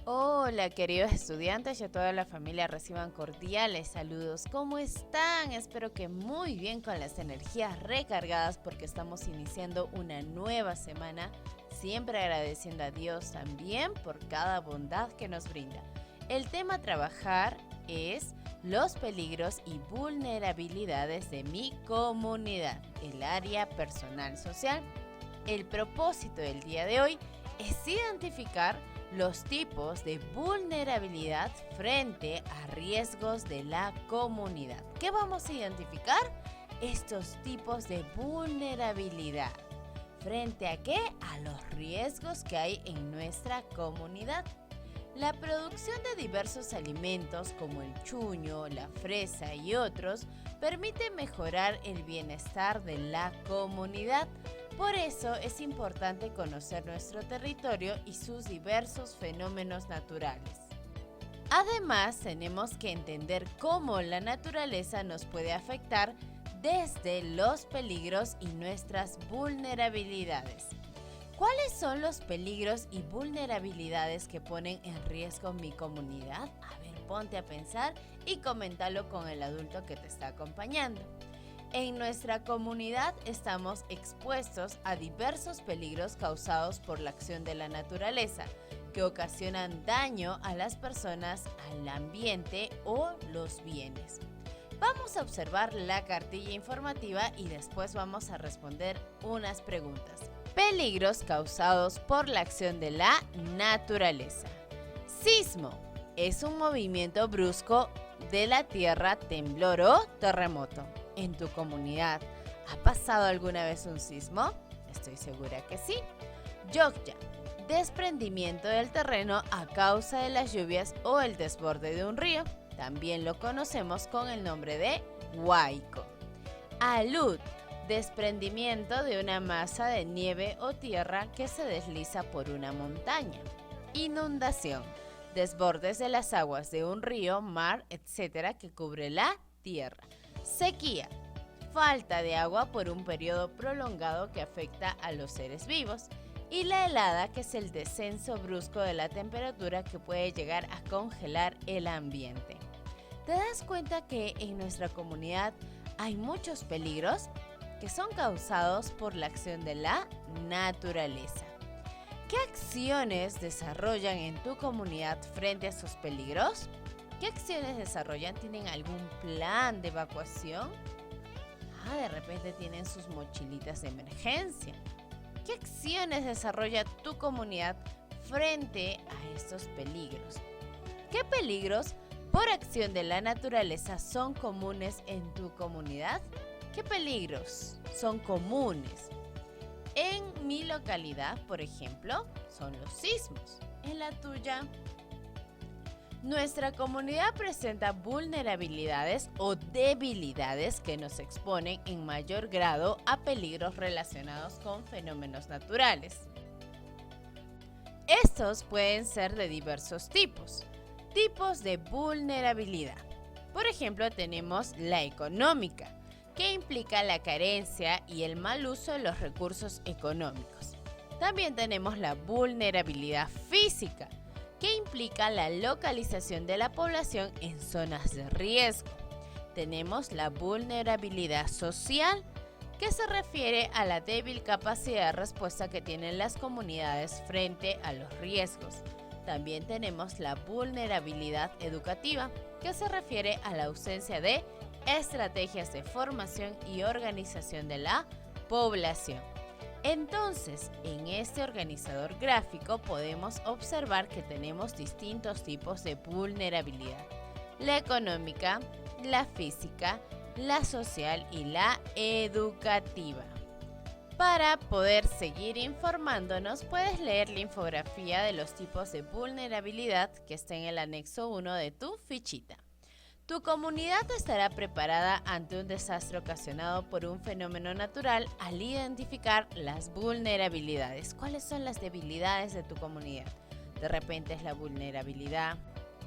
Hola, queridos estudiantes y a toda la familia, reciban cordiales saludos. ¿Cómo están? Espero que muy bien, con las energías recargadas, porque estamos iniciando una nueva semana, siempre agradeciendo a Dios también por cada bondad que nos brinda. El tema a trabajar es los peligros y vulnerabilidades de mi comunidad, el área personal social. El propósito del día de hoy es identificar los tipos de vulnerabilidad frente a riesgos de la comunidad. ¿Qué vamos a identificar? Estos tipos de vulnerabilidad. ¿Frente a qué? A los riesgos que hay en nuestra comunidad. La producción de diversos alimentos como el chuño, la fresa y otros permite mejorar el bienestar de la comunidad. Por eso es importante conocer nuestro territorio y sus diversos fenómenos naturales. Además, tenemos que entender cómo la naturaleza nos puede afectar desde los peligros y nuestras vulnerabilidades. ¿Cuáles son los peligros y vulnerabilidades que ponen en riesgo mi comunidad? A ver, ponte a pensar y coméntalo con el adulto que te está acompañando. En nuestra comunidad estamos expuestos a diversos peligros causados por la acción de la naturaleza, que ocasionan daño a las personas, al ambiente o los bienes. Vamos a observar la cartilla informativa y después vamos a responder unas preguntas. Peligros causados por la acción de la naturaleza. Sismo es un movimiento brusco de la tierra, temblor o terremoto. ¿En tu comunidad ha pasado alguna vez un sismo? Estoy segura que sí. Yokya, desprendimiento del terreno a causa de las lluvias o el desborde de un río. También lo conocemos con el nombre de huaico. Alud, desprendimiento de una masa de nieve o tierra que se desliza por una montaña. Inundación, desbordes de las aguas de un río, mar, etc. que cubre la tierra. Sequía, falta de agua por un periodo prolongado que afecta a los seres vivos. Y la helada, que es el descenso brusco de la temperatura que puede llegar a congelar el ambiente. ¿Te das cuenta que en nuestra comunidad hay muchos peligros que son causados por la acción de la naturaleza? ¿Qué acciones desarrollan en tu comunidad frente a esos peligros? ¿Qué acciones desarrollan? ¿Tienen algún plan de evacuación? De repente tienen sus mochilitas de emergencia. ¿Qué acciones desarrolla tu comunidad frente a estos peligros? ¿Qué peligros por acción de la naturaleza son comunes en tu comunidad? ¿Qué peligros son comunes? En mi localidad, por ejemplo, son los sismos. En la tuya, nuestra comunidad presenta vulnerabilidades o debilidades que nos exponen en mayor grado a peligros relacionados con fenómenos naturales. Estos pueden ser de diversos tipos. Tipos de vulnerabilidad. Por ejemplo, tenemos la económica, que implica la carencia y el mal uso de los recursos económicos. También tenemos la vulnerabilidad física, que implica la localización de la población en zonas de riesgo. Tenemos la vulnerabilidad social, que se refiere a la débil capacidad de respuesta que tienen las comunidades frente a los riesgos. También tenemos la vulnerabilidad educativa, que se refiere a la ausencia de estrategias de formación y organización de la población. Entonces, en este organizador gráfico podemos observar que tenemos distintos tipos de vulnerabilidad: la económica, la física, la social y la educativa. Para poder seguir informándonos, puedes leer la infografía de los tipos de vulnerabilidad que está en el anexo 1 de tu fichita. Tu comunidad estará preparada ante un desastre ocasionado por un fenómeno natural al identificar las vulnerabilidades. ¿Cuáles son las debilidades de tu comunidad? De repente es la vulnerabilidad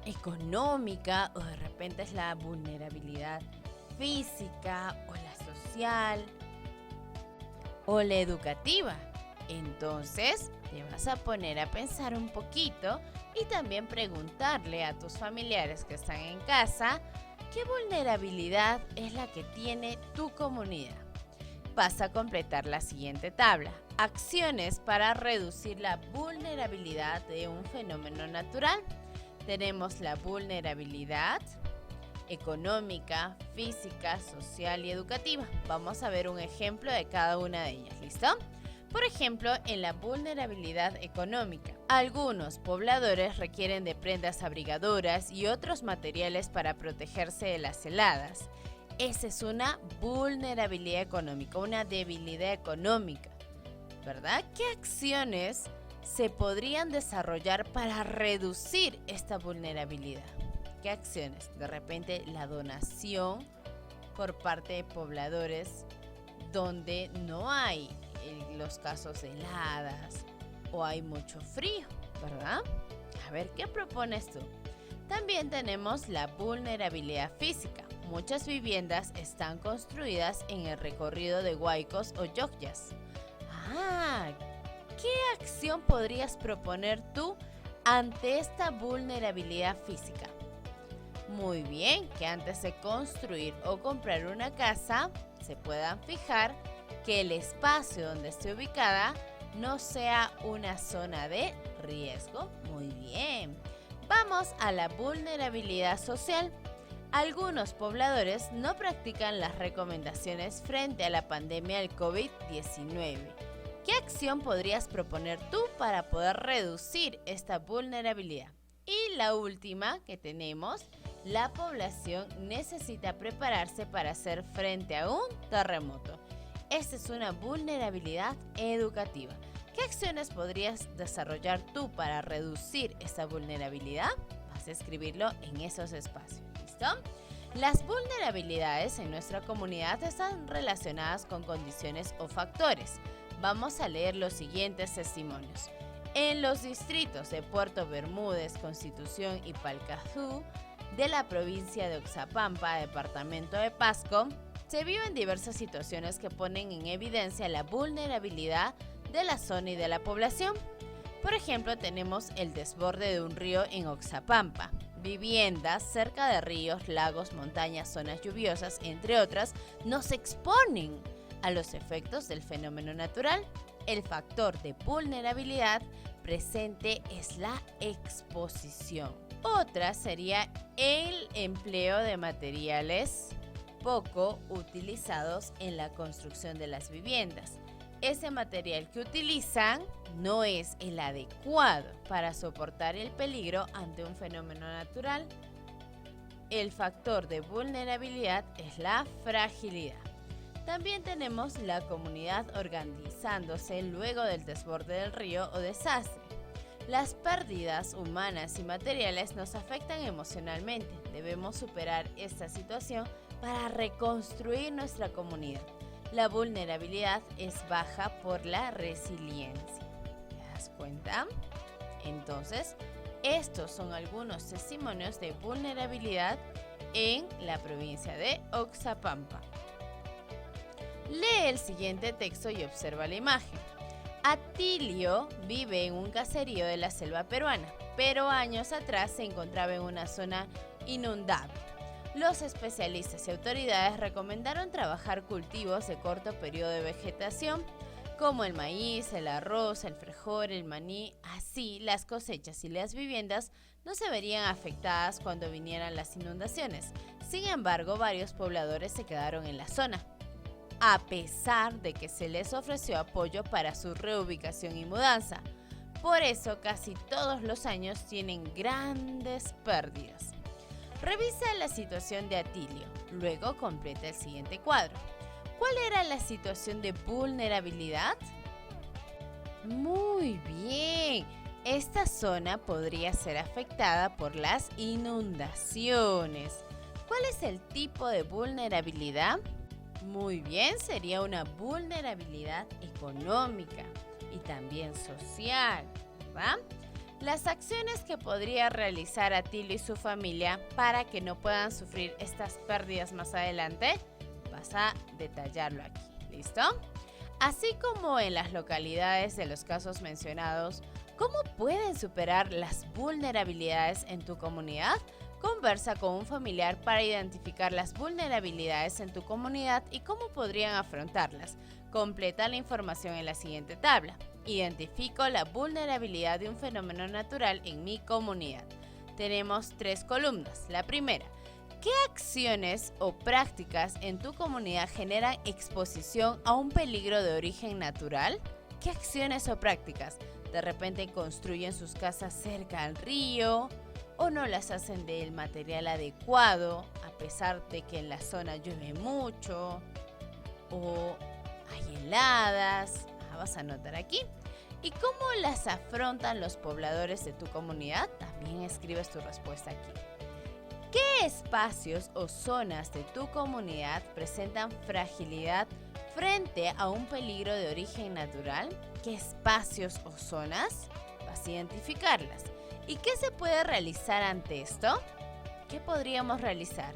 económica, o de repente es la vulnerabilidad física, o la social, o la educativa. Entonces, Te vas a poner a pensar un poquito y también preguntarle a tus familiares que están en casa qué vulnerabilidad es la que tiene tu comunidad. Vas a completar la siguiente tabla. Acciones para reducir la vulnerabilidad de un fenómeno natural. Tenemos la vulnerabilidad económica, física, social y educativa. Vamos a ver un ejemplo de cada una de ellas. ¿Listo? Por ejemplo, en la vulnerabilidad económica, algunos pobladores requieren de prendas abrigadoras y otros materiales para protegerse de las heladas. Esa es una vulnerabilidad económica, una debilidad económica, ¿verdad? ¿Qué acciones se podrían desarrollar para reducir esta vulnerabilidad? ¿Qué acciones? De repente la donación por parte de pobladores donde no hay los casos de heladas o hay mucho frío, ¿verdad? A ver, ¿qué propones tú? También tenemos la vulnerabilidad física. Muchas viviendas están construidas en el recorrido de huaicos o yokyas. ¿Qué acción podrías proponer tú ante esta vulnerabilidad física? Muy bien, que antes de construir o comprar una casa, se puedan fijar que el espacio donde esté ubicada no sea una zona de riesgo. Muy bien. Vamos a la vulnerabilidad social. Algunos pobladores no practican las recomendaciones frente a la pandemia del COVID-19. ¿Qué acción podrías proponer tú para poder reducir esta vulnerabilidad? Y la última que tenemos, la población necesita prepararse para hacer frente a un terremoto. Esta es una vulnerabilidad educativa. ¿Qué acciones podrías desarrollar tú para reducir esta vulnerabilidad? Vas a escribirlo en esos espacios. ¿Listo? Las vulnerabilidades en nuestra comunidad están relacionadas con condiciones o factores. Vamos a leer los siguientes testimonios. En los distritos de Puerto Bermúdez, Constitución y Palcajú, de la provincia de Oxapampa, departamento de Pasco, se viven diversas situaciones que ponen en evidencia la vulnerabilidad de la zona y de la población. Por ejemplo, tenemos el desborde de un río en Oxapampa, viviendas cerca de ríos, lagos, montañas, zonas lluviosas, entre otras, nos exponen a los efectos del fenómeno natural. El factor de vulnerabilidad presente es la exposición. Otra sería el empleo de materiales poco utilizados en la construcción de las viviendas. Ese material que utilizan no es el adecuado para soportar el peligro ante un fenómeno natural. El factor de vulnerabilidad es la fragilidad. También tenemos la comunidad organizándose luego del desborde del río o desastre. Las pérdidas humanas y materiales nos afectan emocionalmente. Debemos superar esta situación para reconstruir nuestra comunidad. La vulnerabilidad es baja por la resiliencia. ¿Te das cuenta? Entonces, estos son algunos testimonios de vulnerabilidad en la provincia de Oxapampa. Lee el siguiente texto y observa la imagen. Atilio vive en un caserío de la selva peruana, pero años atrás se encontraba en una zona inundable. Los especialistas y autoridades recomendaron trabajar cultivos de corto periodo de vegetación, como el maíz, el arroz, el frijol, el maní. Así, las cosechas y las viviendas no se verían afectadas cuando vinieran las inundaciones. Sin embargo, varios pobladores se quedaron en la zona, a pesar de que se les ofreció apoyo para su reubicación y mudanza. Por eso, casi todos los años tienen grandes pérdidas. Revisa la situación de Atilio, luego completa el siguiente cuadro. ¿Cuál era la situación de vulnerabilidad? Muy bien, esta zona podría ser afectada por las inundaciones. ¿Cuál es el tipo de vulnerabilidad? Muy bien, sería una vulnerabilidad económica y también social, ¿verdad? Las acciones que podría realizar Atilio y su familia para que no puedan sufrir estas pérdidas más adelante, vas a detallarlo aquí, ¿listo? Así como en las localidades de los casos mencionados, ¿cómo pueden superar las vulnerabilidades en tu comunidad? Conversa con un familiar para identificar las vulnerabilidades en tu comunidad y cómo podrían afrontarlas. Completa la información en la siguiente tabla. Identifico la vulnerabilidad de un fenómeno natural en mi comunidad. Tenemos 3 columnas. La primera, ¿qué acciones o prácticas en tu comunidad generan exposición a un peligro de origen natural? ¿Qué acciones o prácticas? De repente construyen sus casas cerca al río o no las hacen del material adecuado a pesar de que en la zona llueve mucho o hay heladas. Vas a anotar aquí. ¿Y cómo las afrontan los pobladores de tu comunidad? También escribes tu respuesta aquí. ¿Qué espacios o zonas de tu comunidad presentan fragilidad frente a un peligro de origen natural? ¿Qué espacios o zonas? Vas a identificarlas. ¿Y qué se puede realizar ante esto? ¿Qué podríamos realizar?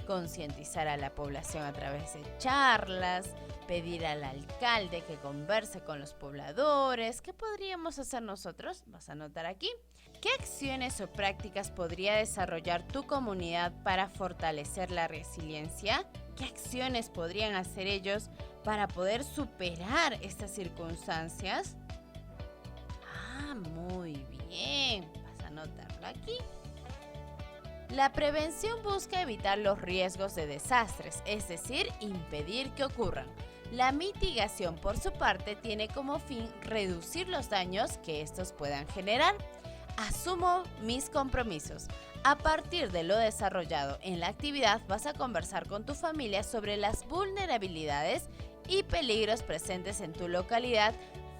Concientizar a la población a través de charlas, pedir al alcalde que converse con los pobladores. ¿Qué podríamos hacer nosotros? Vas a anotar aquí. ¿Qué acciones o prácticas podría desarrollar tu comunidad para fortalecer la resiliencia? ¿Qué acciones podrían hacer ellos para poder superar estas circunstancias? Muy bien. Vas a anotarlo aquí. La prevención busca evitar los riesgos de desastres, es decir, impedir que ocurran. La mitigación, por su parte, tiene como fin reducir los daños que estos puedan generar. Asumo mis compromisos. A partir de lo desarrollado en la actividad, vas a conversar con tu familia sobre las vulnerabilidades y peligros presentes en tu localidad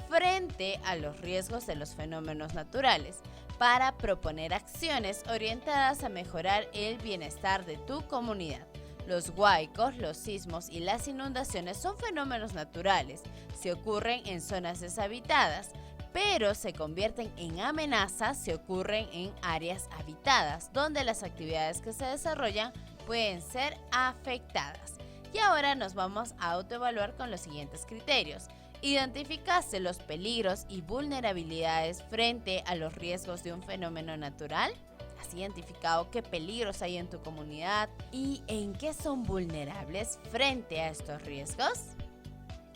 frente a los riesgos de los fenómenos naturales, para proponer acciones orientadas a mejorar el bienestar de tu comunidad. Los huaicos, los sismos y las inundaciones son fenómenos naturales. Si ocurren en zonas deshabitadas, pero se convierten en amenazas si ocurren en áreas habitadas, donde las actividades que se desarrollan pueden ser afectadas. Y ahora nos vamos a autoevaluar con los siguientes criterios. ¿Identificaste los peligros y vulnerabilidades frente a los riesgos de un fenómeno natural? ¿Has identificado qué peligros hay en tu comunidad y en qué son vulnerables frente a estos riesgos?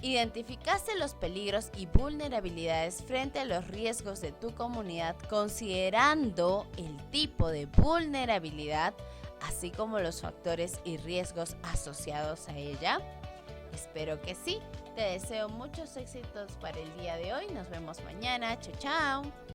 ¿Identificaste los peligros y vulnerabilidades frente a los riesgos de tu comunidad considerando el tipo de vulnerabilidad, así como los factores y riesgos asociados a ella? Espero que sí. Te deseo muchos éxitos para el día de hoy. Nos vemos mañana. Chao, chao.